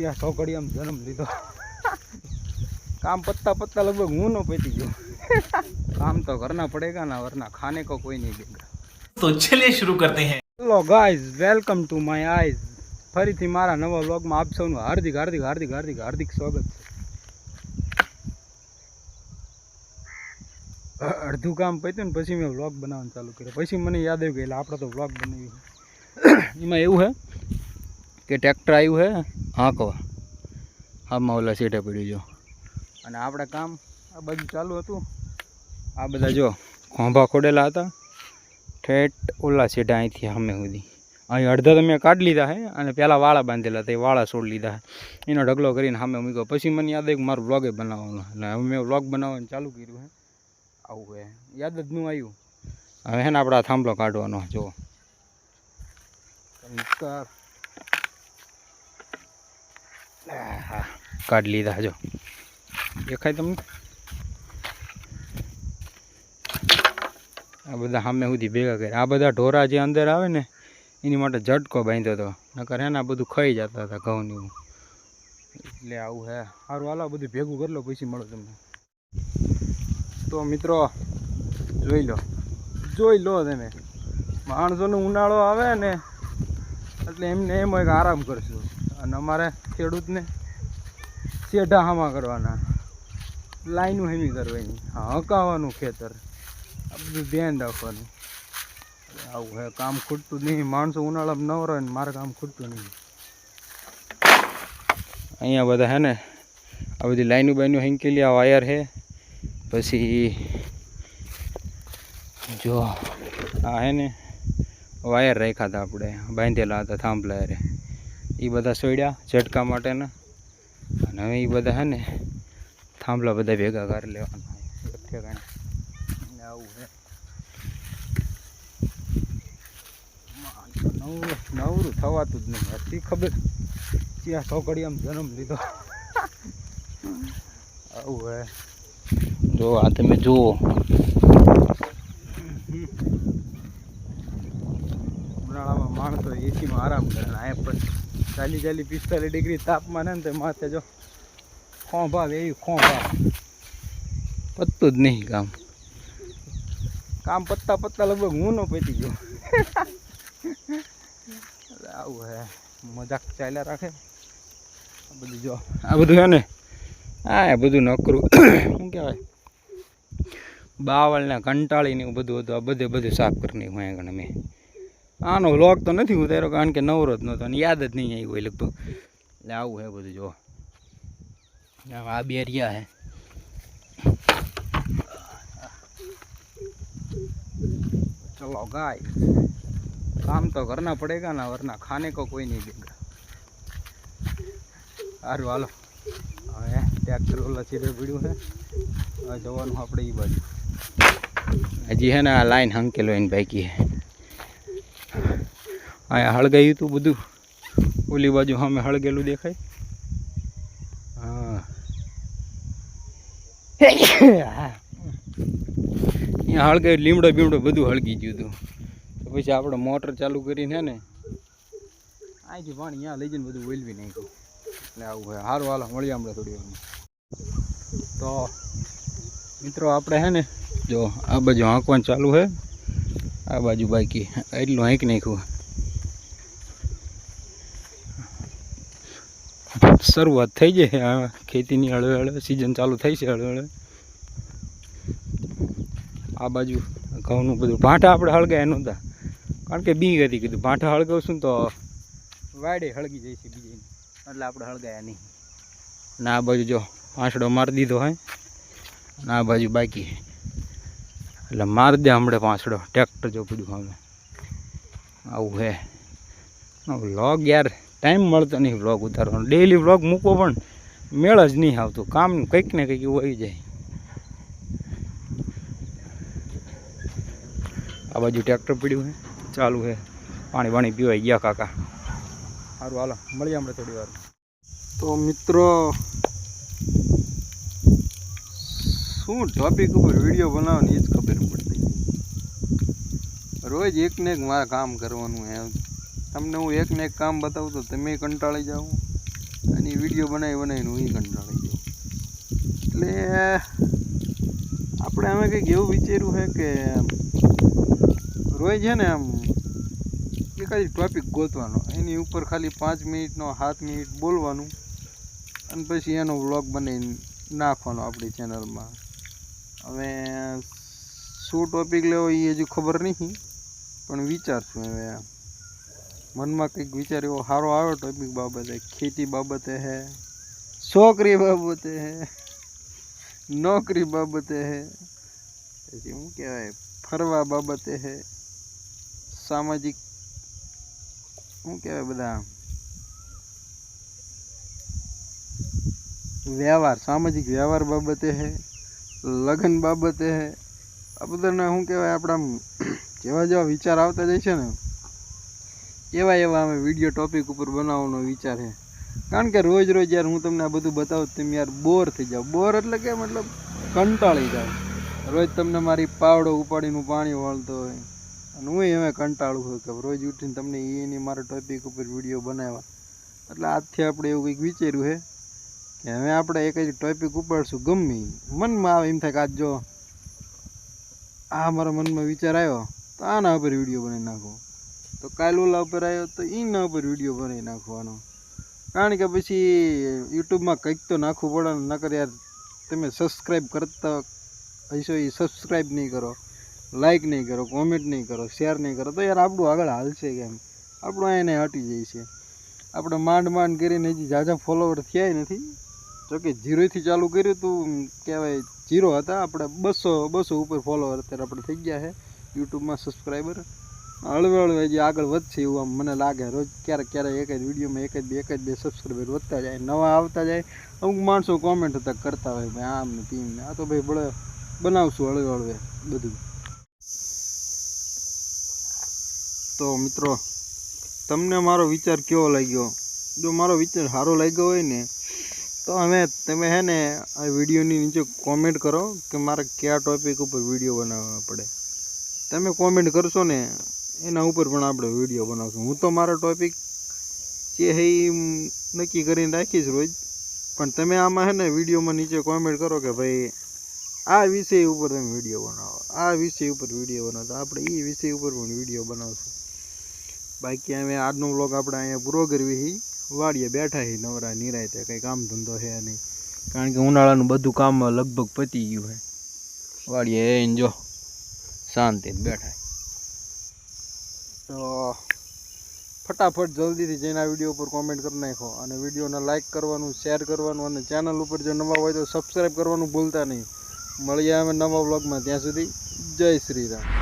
ત્યાં છોકરીઓમાં જન્મ લીધો काम पत्ता पत्ता लगभग मुँह न पीती जो काम तो करना पड़ेगा ना वरना खाने को कोई नहीं देगा। तो चलिए शुरू करते हैं। Hello guys, welcome to my eyes. फरीथी मारा नवा व्लॉग में आप सबનું हार्दिक हार्दिक हार्दिक हार्दिक हार्दिक स्वागत છે। અડધું કામ પત્યું ને પછી મેં વ્લોગ બનાવવાનું ચાલુ કર્યો। પછી મને યાદ આવ્યું કે એટલે આપણે તો વ્લોગ બનાવી એમાં એવું છે કે ટ્રેક્ટર આવ્યું છે હાંકવા હામાં ઓલા સીટે પડ્યું જો અને આપણે કામ આ બાજુ ચાલુ હતું। આ બધા જો ખોંભા ખોડેલા હતા ઠેઠ ઓલા સીટા અહીંથી સામે સુધી અહીં અડધા તો મેં કાઢી લીધા છે અને પહેલાં વાળા બાંધેલા હતા એ વાળા છોડી લીધા છે એનો ઢગલો કરીને સામે મૂક્યો। પછી મને યાદ આવ્યું કે મારું વ્લોગે બનાવવાનું એટલે હવે મેં વ્લોગ બનાવવાનું ચાલુ કર્યું છે। આવું છે યાદ જ ન આવ્યું। હવે હે ને આપણે આ થાંભલો કાઢવાનો જો હા કાઢી લીધા જો દેખાય તમને। આ બધા સામે સુધી ભેગા કર્યા। આ બધા ઢોરા જે અંદર આવે ને એની માટે ઝટકો બાંધ્યો હતો નકર હે ને આ બધું ખાઈ જતા હતા ઘઉં ને એવું એટલે આવું હે। સારું હાલો બધું ભેગું કરી લો પછી મળો તમને। તો મિત્રો જોઈ લો તમે માણસોનો ઉનાળો આવે ને એટલે એમને એમ હોય કે આરામ કરશું અને અમારે ખેડૂતને શેઢા હામા કરવાના લાઈનું હેમી કરવાની હકાવવાનું ખેતર આ બધું ધ્યાન રાખવાનું। આવું હે કામ ખૂટતું નહીં। માણસો ઉનાળામાં ન રહે ને મારે કામ ખૂટતું નહીં। અહીંયા બધા હે ને આ બધી લાઈનું બાઈનું હેંકેલી આ વાયર છે પછી જો આ હે ને વાયર રાખ્યા હતા આપણે બાંધેલા હતા થાંભલા યારે એ બધા સોડ્યા ઝટકા માટેના અને હવે એ બધા હે ને થાંભલા બધા ભેગા કરી લેવાના ઠેકાણે આવું છે। નવરું થવાતું જ નહીં હતી ખબર ત્યાં છોકરીઓમાં જન્મ લીધો આવું હે જો આ તમે જુઓ ઉનાળામાં માણસો એસીમાં આરામ કરે આ પણ 40-45 ડિગ્રી તાપમાન હે ને તો માથે જો ખોંભા એવી ખોંભા પતતું જ નહીં કામ પત્તા પત્તા લગભગ હું ન પતી ગયો આવું હે મજાક ચાલ્યા રાખે આ બધું જો આ બધું હે ને આ બધું નકરું શું કહેવાય બાવળને કંટાળીને એવું બધું હતું આ બધું સાફ કરી નાખ્યું અહીંયા આગળ મેં। આનો વ્લોગ તો નથી ઉતાર્યો કારણ કે નવરો જ નહોતો અને યાદ જ નહીં આવ્યું હોય લગભગ એટલે આવું હે બધું જો આ બે રહ્યા હે चलो गाय काम तो करना पड़ेगा ना वरना खाने को कोई नहीं देगा। सारू हालो હવે ટ્રેક્ટર ઓલા સીધે પડ્યું છે હવે જવાનું આપણે એ બાજુ હજી હે ને આ લાઈન હંકેલો એની બાકી હે અહીંયા હળગાયું હતું બધું ઓલી બાજુ સામે હળગેલું દેખાય હા અહીંયા હળગાયું લીમડો બીમડો બધું હળગી ગયું હતું તો પછી આપણે મોટર ચાલુ કરીને હે ને અહીંથી પાણી અહીંયા લઈ જઈને બધું ઓલવી નાખ્યું એટલે આવું હોય। સારું હાલો મળીએ આપણે થોડી વાર। તો મિત્રો આપણે હે ને જો આ બાજુ હાંકવાનું ચાલુ છે આ બાજુ બાકી એટલું હાંકી નાખ્યું। શરૂઆત થઈ જાય આ ખેતીની હળવે હળવે સિઝન ચાલુ થઈ છે હળવે હળવે। આ બાજુ ઘઉંનું બધું ભાંઠા આપણે હળગાયા નહોતા કારણ કે બી હતી કીધું ભાંઠા હળગાવશું તો વાડે હળગી જાય છે બીજે એટલે આપણે હળગાયા નહીં અને આ બાજુ જો પાંસડો મારી દીધો હોય અને આ બાજુ બાકી એટલે મારી દે હમણાં પાંસડો ટ્રેક્ટર જો બધું સામે આવું હે। વ્લોગ યાર ટાઈમ મળતો નહીં વ્લોગ ઉતારવાનો ડેઈલી વ્લોગ મૂકવો પણ મેળ જ નહીં આવતું કામ કંઈક ને કંઈક એવું આવી જાય। આ બાજુ ટ્રેક્ટર પડ્યું છે ચાલુ છે પાણી પીવાઈ ગયા કાકા। સારું હાલો મળીએ આપણે થોડી વાર। તો મિત્રો શું ટોપિક ઉપર વિડીયો બનાવવાની એ જ ખબર પડતી રોજ એક ને એક મારે કામ કરવાનું હે। તમને હું એક ને એક કામ બતાવું તો તમે કંટાળી જાઓ અને વિડીયો બનાવીને હું કંટાળી ગયો. એટલે આપણે અમે કંઈક એવું વિચાર્યું છે કે રોજ છે ને આમ એકાદી ટોપિક ગોતવાનો, એની ઉપર ખાલી 5 મિનિટનો 7 મિનિટ બોલવાનું અને પછી એનો વ્લોગ બનાવી નાખવાનો આપણી ચેનલમાં. હવે શું ટોપિક લેવો એ હજુ ખબર નહીં, પણ વિચારશું. હવે મનમાં કંઈક વિચાર એવો સારો આવ્યો ટોપિક બાબતે, ખેતી બાબતે છે, છોકરી બાબતે છે, નોકરી બાબતે છે, પછી શું કહેવાય ફરવા બાબતે છે, સામાજિક શું કહેવાય બધા વ્યવહાર, સામાજિક વ્યવહાર બાબતે છે, લગ્ન બાબતે છે. આ બધાને શું કહેવાય આપણા જેવા જેવા વિચાર આવતા જાય છે ને એવા અમે વિડીયો ટોપિક ઉપર બનાવવાનો વિચાર છે. કારણ કે રોજ યાર હું તમને આ બધું બતાવું તમે યાર બોર થઈ જાઓ. બોર એટલે કે મતલબ કંટાળી જાઓ. રોજ તમને મારી પાવડો ઉપાડીને પાણી વાળતો હોય અને હું એમ કંટાળું છું કે રોજ ઉઠીને તમને એની મારા ટોપિક ઉપર વિડીયો બનાવ્યા. એટલે આજથી આપણે એવું કંઈક વિચાર્યું છે કે હવે આપણે એક જ ટોપિક ઉપાડશું. ગમે મનમાં આવે એમ થાય કે આજ જો આ મારા મનમાં વિચાર આવ્યો તો આના ઉપર વિડીયો બનાવી નાખો, તો કાલ ઓલા ઉપર આવ્યો તો એના ઉપર વિડીયો બનાવી નાખવાનો. કારણ કે પછી યુટ્યુબમાં કંઈક તો નાખવું પડે ને, નકર યાર તમે સબસ્ક્રાઈબ કરતા હશો એ સબસ્ક્રાઈબ નહીં કરો, લાઈક નહીં કરો, કોમેન્ટ નહીં કરો, શેર નહીં કરો, તો યાર આપણું આગળ હાલશે કેમ? આપણું એને હટી જાય છે. આપણે માંડ કરીને હજી ઝાઝા ફોલોવર થયા નથી. જોકે 0થી ચાલુ કર્યું હતું કહેવાય 0 હતા. આપણે 200 ઉપર ફોલોવર અત્યારે આપણે થઈ ગયા છે યુટ્યુબમાં સબસ્ક્રાઈબર. હળવે હજી આગળ વધશે એવું આમ મને લાગે. રોજ ક્યારેક એક જ વિડીયોમાં એક જ બે સબસ્ક્રાઈબર વધતા જાય, નવા આવતા જાય. અમુક માણસો કોમેન્ટ હતા કરતા હોય ભાઈ આમ ને તેમ ને. આ તો ભાઈ બળે બનાવશું હળવે બધું. તો મિત્રો તમને મારો વિચાર કેવો લાગ્યો? જો મારો વિચાર સારો લાગ્યો હોય ને તો તમે હે ને આ વિડીયોની નીચે કોમેન્ટ કરો કે મારે કયા ટોપિક ઉપર વિડીયો બનાવવા પડે. તમે કોમેન્ટ કરશો ને એના ઉપર પણ આપણે વિડીયો બનાવશું. હું તો મારો ટોપિક જે છે એ નક્કી કરીને રાખીશ રોજ, પણ તમે આમાં છે ને વિડીયોમાં નીચે કોમેન્ટ કરો કે ભાઈ આ વિષય ઉપર તમે વિડીયો બનાવો, આ વિષય ઉપર વિડીયો બનાવો, તો આપણે એ વિષય ઉપર પણ વિડીયો બનાવશું. બાકી હવે આજનો વ્લોગ આપણે અહીંયા પૂરો કરવી. વાડીએ બેઠા છીએ નવરા નિરાયતે, કંઈ કામ ધંધો છે નહીં. કારણ કે ઉનાળાનું બધું કામ લગભગ પતી ગયું છે. વાડીએ એને જો શાંતિ બેઠા. તો ફટાફટ જલ્દીથી જઈને આ વિડીયો ઉપર કોમેન્ટ કરી નાખો અને વિડીયોને લાઇક કરવાનું, શેર કરવાનું અને ચેનલ ઉપર જો નવા હોય તો સબસ્ક્રાઈબ કરવાનું ભૂલતા નહીં. મળીએ અમે નવા વ્લોગમાં. ત્યાં સુધી જય શ્રી રામ.